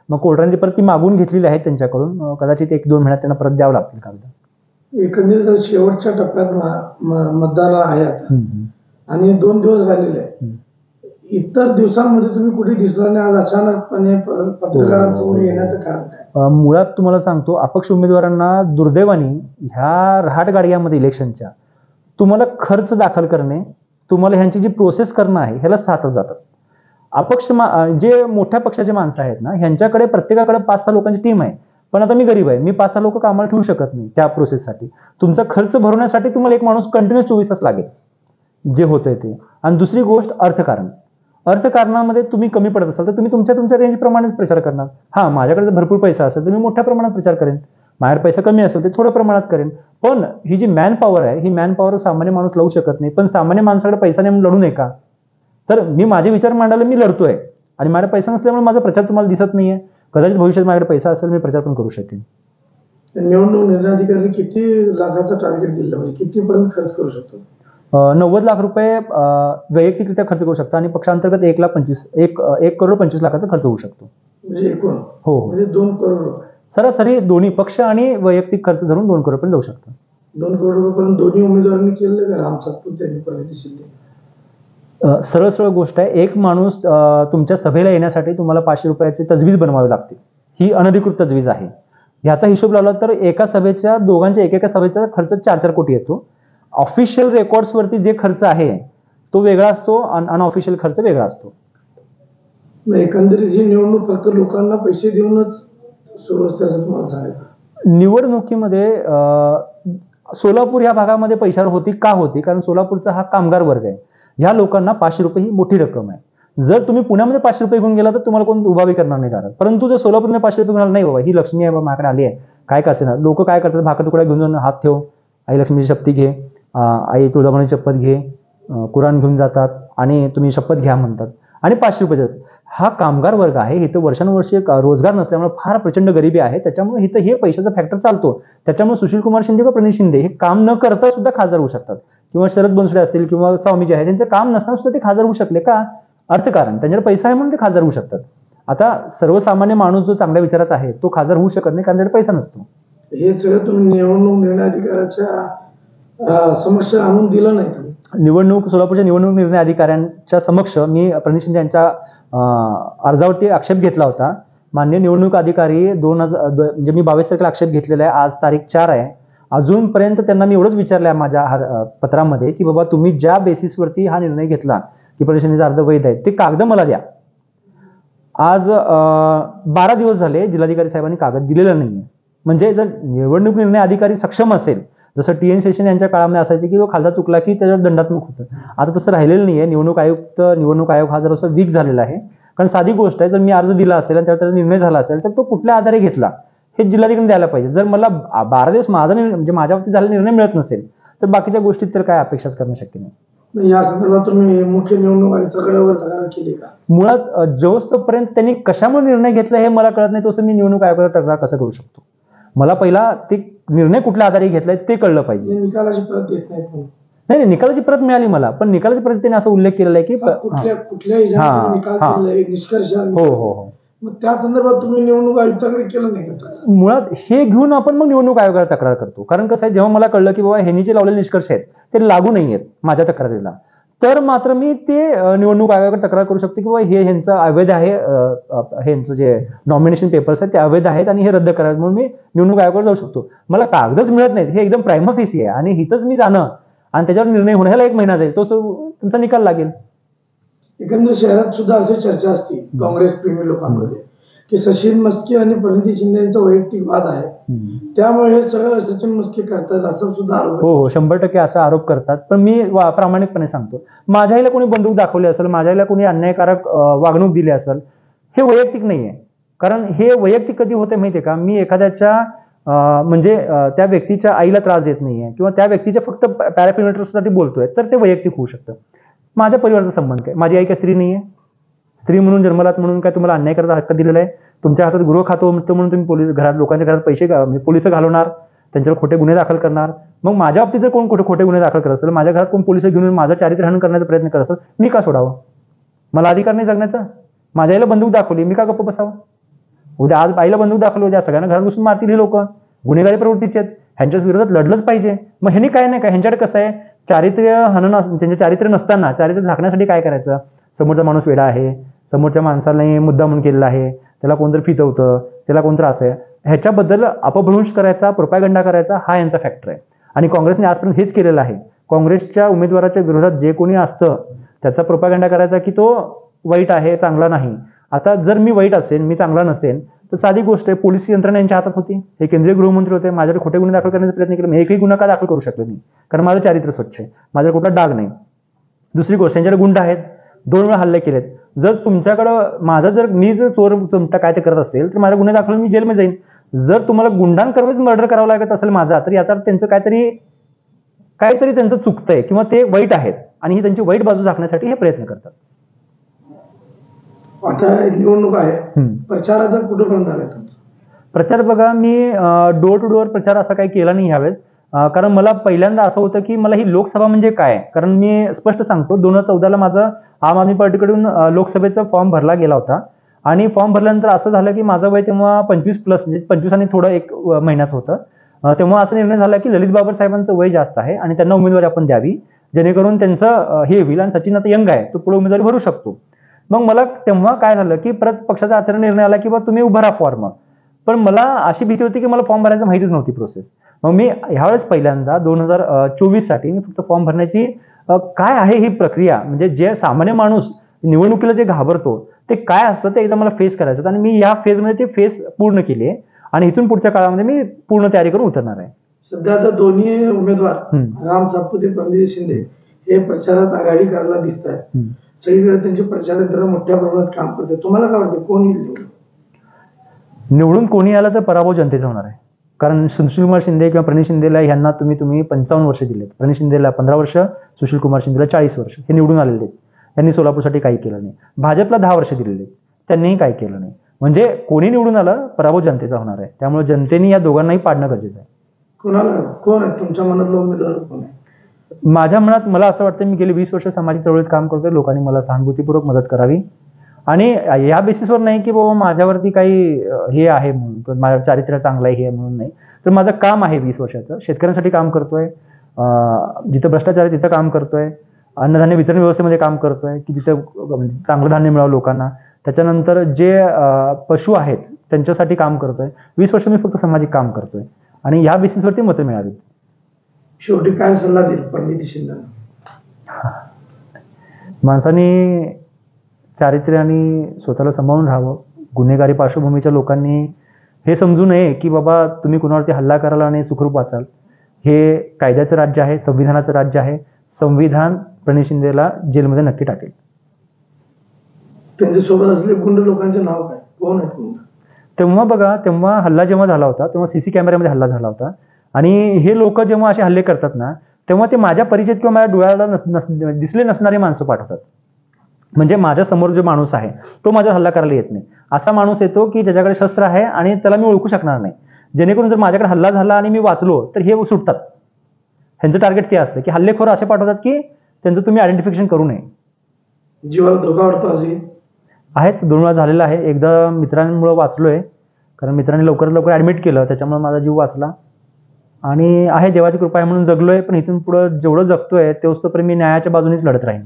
मग कोर्टाने परत ती मागून घेतलेली आहेत त्यांच्याकडून, कदाचित 1-2 महिन्यात त्यांना परत द्यावं लागतील कागद. एकंदरीत शेवटच्या टप्प्यात मतदान आहे आता आणि 2 दिवस राहिलेले आहेत. इतर दिवसांमध्ये तुम्ही कुठे दिसला नाही, आज अचानकपणे पत्रकारांसमोर येण्याचं कारण काय? मुळात तुम्हाला सांगतो, अपक्ष उमेदवारांना दुर्दैवाने ह्या रहाटगाडग्यामध्ये इलेक्शनच्या तुम्हाला खर्च दाखल करणे, तुम्हाला ह्यांची जी प्रोसेस करणं आहे ह्याला 7 तास जातात. अपक्ष जे मोठ्या पक्षाचे माणसं आहेत ना, ह्यांच्याकडे प्रत्येकाकडे 5-6 लोकांची टीम आहे. पण आता मी गरीब आहे, मी 5-6 लोक कामाला ठेवू शकत नाही त्या प्रोसेससाठी. तुमचा खर्च भरवण्यासाठी तुम्हाला एक माणूस कंटिन्यूस 24 तास लागेल, जे होतंय ते. आणि दुसरी गोष्ट अर्थकारण. अर्थकारणामध्ये तुम्ही कमी पडत असाल तर तुम्ही तुमच्या रेंजप्रमाणेच प्रचार करणार. हां, माझ्याकडे जर भरपूर पैसा असेल तर मी मोठ्या प्रमाणात प्रचार करेन. माझ्याकडे पैसा कमी असेल तर थोड्या प्रमाणात करेन. पण ही जी मॅन पॉवर आहे, ही मॅन पॉवर सामान्य माणूस लावू शकत नाही. पण सामान्य माणसाकडे पैसा नाही म्हणून लढू नये का? तर मी माझे विचार मांडायला मी लढतोय आणि माझा पैसा नसल्यामुळे माझा प्रचार तुम्हाला दिसत नाहीये. कदाचित भविष्यात माझ्याकडे पैसा असेल, मी प्रचार पण करू शकेन. निवडणूक निर्णय अधिकारी किती लाखाचं टार्गेट दिलं, म्हणजे कितीपर्यंत खर्च करू शकतो? 90 लाख रुपये वैयक्तिकरित्या खर्च करू शकता आणि पक्षांतर्गत 1,25,00,000 खर्च होऊ शकतो. म्हणजे एकूण? हो, म्हणजे 2 करोड रुपये सरासरी दोन्ही पक्ष आणि वैयक्तिक खर्च धरून 2 करोड पर्यंत जाऊ शकतो. 2 करोड रुपयापर्यंत दोन्ही उमेदवारांनी केलं का? राम सातपुते आणि प्रणिती शिंदे. सरळ गोष्ट आहे. एक माणूस तुमच्या सभेला येण्यासाठी तुम्हाला 500 रुपयाची तजवीज बनवावी लागते. ही अनधिकृत तजवीज आहे. ह्याचा हिशोब लावला तर एका सभेच्या दोघांच्या एकेका सभेचा खर्च 4-4 कोटी येतो. ऑफिशियल रेकॉर्ड्सवरती जे खर्च आहे तो वेगळा असतो, अनऑफिशियल खर्च वेगळा असतो. एकंदरीत ही निवडणूक फक्त लोकांना पैसे देऊनच सुरू असते असं तुम्हाला सांगायचं? निवडणुकीमध्ये सोलापूर ह्या भागामध्ये पैशावर होती का होती? कारण सोलापूरचा हा कामगार वर्ग आहे. ह्या लोकांना 500 रुपये ही मोठी रक्कम आहे. जर तुम्ही पुण्यामध्ये 500 रुपये घेऊन गेला तर तुम्हाला कोण उभावी करणार नाही दारात. परंतु जर सोलापूरने 500 रुपये घेऊन नाही बाबा, ही लक्ष्मी आहे बाबा माझ्याकडे आली आहे, काय का असेना, लोक काय करतात, भाकर तुकडा घेऊन जाऊन हात ठेव, आई लक्ष्मीची शपथ घे, आई तुळजाभवानीची शपथ घे, कुराण घेऊन जातात आणि तुम्ही शपथ घ्या म्हणतात आणि 500 रुपये देतात. हा कामगार वर्ग आहे, इथं वर्षानुवर्षे रोजगार नसल्यामुळे फार प्रचंड गरिबी आहे. त्याच्यामुळे इथं हे पैशाचा फॅक्टर चालतो. त्याच्यामुळे सुशीलकुमार शिंदे किंवा प्रणित शिंदे हे काम न करता सुद्धा खासदार होऊ शकतात, किंवा शरद बनसोडे असतील किंवा स्वामीजी आहे, त्यांचं काम नसताना सुद्धा ते खासदार होऊ शकले का? अर्थकारण. त्यांच्याकडे पैसा आहे म्हणून ते खासदार होऊ शकतात. आता सर्वसामान्य माणूस जो चांगल्या विचाराचा आहे तो खासदार होऊ शकत नाही, कारण त्याच्याकडे पैसा नसतो. हे सगळं तुम्ही निवडणूक निर्णय अधिकाऱ्याच्या समक्ष आणून दिलं नाही तुम्ही? सोलापूरच्या निवडणूक निर्णय अधिकाऱ्यांच्या समक्ष मी प्रणित शिंदे यांच्या अर्जावरती आक्षेप घेतला होता. माननीय निवडणूक अधिकारी म्हणजे मी 22 तारखेला आक्षेप घेतलेला आहे, आज तारीख 4 आहे. अजूनपर्यंत त्यांना मी एवढंच विचारलं आहे माझ्या पत्रामध्ये की बाबा तुम्ही ज्या बेसिसवरती हा निर्णय घेतला की प्रणित शिंदेचा अर्ज वैध आहे ते कागद मला द्या. आज 12 दिवस झाले जिल्हाधिकारी साहेबांनी कागद दिलेला नाहीये. म्हणजे जर निवडणूक निर्णय अधिकारी सक्षम असेल, जसं TN शेषन यांच्या काळामध्ये असायचे की खासदार चुकला की त्याच्यावर दंडात्मक होतं, आता तसं राहिलेलं नाहीये. निवडणूक आयोग हा जरासा वीक झालेला आहे. कारण साधी गोष्ट आहे, जर मी अर्ज दिला असेल आणि त्याचा निर्णय झाला असेल तर तो कुठल्या आधारे घेतला हे जिल्हाधिकारी द्यायला पाहिजे. जर मला 12 दिवस म्हणजे माझ्या बाबतीत झालेला निर्णय मिळत नसेल तर बाकीच्या गोष्टीत तर काय अपेक्षाच करणं शक्य नाही. या संदर्भात तुम्ही मुख्य निवडणूक आयुक्तांकडे तक्रार केली का? मुळात जोपर्यंत त्यांनी कशामुळे निर्णय घेतला हे मला कळत नाही, तसं मी निवडणूक आयोगाला तक्रार कसं करू शकतो? मला पहिला ते निर्णय कुठल्या आधारे घेतलाय ते कळलं पाहिजे. निकालाची प्रत देत नाही? नाही, निकालाची प्रत मिळाली मला, पण निकालाची प्रत त्यांनी असा उल्लेख केलेला आहे की निष्कर्ष. हो. मग त्या संदर्भात तुम्ही निवडणूक आयुक्तांकडे केलं नाही का? मुळात हे घेऊन आपण मग निवडणूक आयोगाला तक्रार करतो. कारण कसं आहे, जेव्हा मला कळलं की बाबा ह्यांनी जे लावलेले निष्कर्ष आहेत ते लागू नाही आहेत माझ्या तक्रारीला, तर मात्र मी ते निवडणूक आयोगाकडे तक्रार करू शकतो की बाबा हे ह्यांचं अवैध आहे, ह्यांचं जे नॉमिनेशन पेपर्स आहेत ते अवैध आहेत आणि हे रद्द करावे, म्हणून मी निवडणूक आयोगाकडे जाऊ शकतो. मला कागदच मिळत नाहीत, हे एकदम प्रायमा फेसी आहे आणि हिथंच मी जाणं आणि त्याच्यावर निर्णय होण्याला 1 महिना जाईल, तो तुमचा निकाल लागेल. एकंदर शहरात सुद्धा अशी चर्चा असते काँग्रेस प्रेमी लोकांमध्ये की सचिन मस्के आणि प्रणिती शिंदे यांचा वैयक्तिक वाद आहे, त्यामुळे सगळं सचिन मस्के करतात असं सुद्धा आरोप. हो, 100% असा आरोप करतात. पण मी प्रामाणिकपणे सांगतो, माझ्या आईला कोणी बंदूक दाखवली असेल, माझ्या आईला कोणी अन्यायकारक वागणूक दिली असेल, हे वैयक्तिक नाहीये. कारण हे वैयक्तिक कधी होते माहितीये का? मी एखाद्याच्या म्हणजे त्या व्यक्तीच्या आईला त्रास देत नाहीये किंवा त्या व्यक्तीच्या फक्त पॅराफिल्मेटरसाठी बोलतोय तर ते वैयक्तिक होऊ शकतं. माझ्या परिवाराचा संबंध काय? माझी आई काय स्त्री नाहीये? स्त्री म्हणून जन्मलात म्हणून काय तुम्हाला अन्याय करायचा हक्क दिलेला आहे? तुमच्या हातात गृह खातो म्हणून तुम्ही लोकांच्या घरात पैसे म्हणजे पोलिस घालवणार, त्यांच्यावर खोटे गुन्हे दाखल करणार. मग माझ्या बाबतीत जर कोण खोटे गुन्हे दाखल करत असेल, माझ्या घरात कोण पोलिस घेऊन माझं चारित्र्यहनन करण्याचा प्रयत्न करत असेल, मी का सोडावं? मला अधिकार नाही जगण्याचा? माझ्या आईला बंदूक दाखवली, मी का गप्प बसावं? उद्या आज बाईला बंदूक दाखल उद्या सगळ्यांना घरात घुसून मारतील हे लोक, गुन्हेगारी प्रवृत्तीचे आहेत, ह्यांच्या विरोधात लढलंच पाहिजे. मग ह्यांनी काय नाही का, ह्यांच्याकडे कसं आहे, चारित्र्य हनन, त्यांचे चारित्र्य नसताना चारित्र्य झाकण्यासाठी काय करायचं, समोरचा माणूस वेडा आहे, समोरच्या माणसाला मुद्दा म्हणून केलेला आहे, त्याला कोणतरी फितवतं, त्याला कोणतरी असं आहे, ह्याच्याबद्दल अपभ्रंश करायचा, प्रोपॅगंडा करायचा, हा यांचा फॅक्टर आहे. आणि काँग्रेसने आजपर्यंत हेच केलेलं आहे. काँग्रेसच्या उमेदवाराच्या विरोधात जे कोणी असतं त्याचा प्रोपॅगंडा करायचा की तो वाईट आहे, चांगला नाही. आता जर मी वाईट असेल, मी चांगला नसेल, तर साधी गोष्ट आहे, पोलीस यंत्रणा यांच्या हातात होती, हे केंद्रीय गृहमंत्री होते, माझ्याकडे खोटे गुन्हे दाखल करण्याचा प्रयत्न केला, मी एकही गुन्हा का दाखल करू शकलो नाही, कारण माझं चारित्र्य स्वच्छ आहे, माझ्याकडे कुठला डाग नाही. दुसरी गोष्ट, यांच्याकडे गुंड आहेत, 2 वेळा हल्ले केलेत. जर तुमच्याकडं मी जर चोर तुमचा काय ते करत असेल तर माझ्या गुन्हे दाखल मी जेलमध्ये जाईन. जर तुम्हाला गुंडांकरच मर्डर करावं लागत असेल माझा, तर याचा त्यांचं काहीतरी त्यांचं चुकतंय किंवा ते वाईट आहेत आणि ही त्यांची वाईट बाजू झाकण्यासाठी हे प्रयत्न करतात. आता निवडणूक आहे, प्रचाराचा कुठेपर्यंत आलाय तुमचा? प्रचार बघा, मी डोर टू डोर प्रचार असा काही केला नाही यावेळेस, कारण मला पहिल्यांदा असं होतं की मला ही लोकसभा म्हणजे काय. कारण मी स्पष्ट सांगतो, 2014ला माझं आम आदमी पार्टीकडून लोकसभेचा फॉर्म भरला गेला होता आणि फॉर्म भरल्यानंतर असं झालं की माझं वय तेव्हा 25 प्लस, म्हणजे 25 आणि थोडं 1 महिन्याचं होतं. तेव्हा असा निर्णय झाला की ललित बाबर साहेबांचं वय जास्त आहे आणि त्यांना उमेदवारी आपण द्यावी, जेणेकरून त्यांचं हे होईल आणि सचिन आता यंग आहे, तो पुढे उमेदवारी भरू शकतो. मग मला तेव्हा काय झालं की परत पक्षाचा आचार्य निर्णय आला की तुम्ही उभा राहा फॉर्म. पण मला अशी भीती होती की मला फॉर्म भरायचं माहितीच नव्हती प्रोसेस. मग मी ह्यावेळेस पहिल्यांदा 2024 साठी मी फक्त फॉर्म भरण्याची काय आहे ही प्रक्रिया, म्हणजे जे सामान्य माणूस निवडणुकीला जे घाबरतो ते काय असतं ते एकदा मला फेस करायचं होतं आणि मी या फेजमध्ये ते फेस पूर्ण केली आहे आणि इथून पुढच्या काळामध्ये मी पूर्ण तयारी करून उतरणार आहे. सध्या आता दोन्ही उमेदवार राम सातपुते, प्रणिती शिंदे हे प्रचारात आघाडी करायला दिसत आहेत. सगळीकडे त्यांचे प्रचार यंत्रणा मोठ्या प्रमाणात काम करते. तुम्हाला काय वाटतं, कोण येईल निवडून? कोणी आलं तर पराभव जनतेचा होणार आहे. कारण सुशीलकुमार शिंदे किंवा प्रणिती शिंदेला ह्यांना तुम्ही 55 वर्ष दिलेत, प्रणिती शिंदेला 15 वर्ष, सुशीलकुमार शिंदेला 40 वर्ष, हे निवडून आलेले आहेत. त्यांनी सोलापूरसाठी काही केलं नाही. भाजपला 10 वर्ष दिलेले, त्यांनीही काही केलं नाही. म्हणजे कोणी निवडून आलं, पराभव जनतेचा होणार आहे. त्यामुळे जनतेने या दोघांनाही पाडणं गरजेचं आहे. कोण आहे तुमच्या मनातला उमेदवार? कोण आहे? माझ्या मनात मला असं वाटतं, मी गेली 20 वर्ष सामाजिक चळवळीत काम करतोय, लोकांनी मला सहानुभूतीपूर्वक मदत करावी आणि या बेसिसवर नाही की बाबा माझ्यावरती काही हे आहे म्हणून, माझं चारित्र्य चांगलं आहे हे म्हणून नाही, तर माझं काम आहे 20 वर्षाचं, शेतकऱ्यांसाठी काम करतोय, जिथं भ्रष्टाचार आहे तिथं काम करतोय, अन्नधान्य वितरण व्यवस्थेमध्ये काम करतोय की तिथं चांगलं धान्य मिळावं लोकांना, त्याच्यानंतर जे पशु आहेत त्यांच्यासाठी काम करतोय. 20 वर्ष मी फक्त सामाजिक काम करतोय आणि या बेसिसवरती मतं मिळावी. शेवटी काय सल्ला देईल प्रणिती शिंदेंना? माणसाने चारित्र्य आणि स्वतःला सांभाळून राहावं. गुन्हेगारी पार्श्वभूमीच्या लोकांनी हे समजू नये की बाबा तुम्ही कुणावरती हल्ला कराल आणि सुखरूप वाचाल. हे कायद्याचं राज्य आहे, संविधानाचं राज्य आहे. संविधान प्रणिती शिंदेला जेलमध्ये नक्की टाकेल. त्यांच्यासोबत असलेले गुंड लोकांचे नाव काय, कोण आहेत गुंड? तेव्हा हल्ला जेव्हा झाला होता तेव्हा सीसी कॅमेऱ्यामध्ये हल्ला झाला होता आणि हे लोक जेव्हा असे हल्ले करतात ना, तेव्हा ते माझ्या परिचित किंवा माझ्या डोळ्याला दिसले नसणारी माणसं पाठवतात. म्हणजे माझ्या समोर जो माणूस आहे तो माझ्यावर हल्ला करायला येत नाही, असा माणूस येतो की ज्याच्याकडे शस्त्र आहे आणि त्याला मी ओळखू शकणार नाही, जेणेकरून जर माझ्याकडे हल्ला झाला आणि मी वाचलो तर हे सुटतात. ह्यांचं टार्गेट ते असतं की हल्लेखोर असे पाठवतात की त्यांचं तुम्ही आयडेंटिफिकेशन करू नये. जीवाला धोका वाटतो असे आहेच, 2 वेळा झालेला आहे. एकदा मित्रांमुळे वाचलोय, कारण मित्रांनी लवकरात लवकर ऍडमिट केलं, त्याच्यामुळे माझा जीव वाचला आणि आहे देवाची कृपा आहे म्हणून जगलोय. पण इथून पुढे जेवढं जगतोय तेवढंपर्यंत मी न्यायाच्या बाजूनेच लढत राहीन.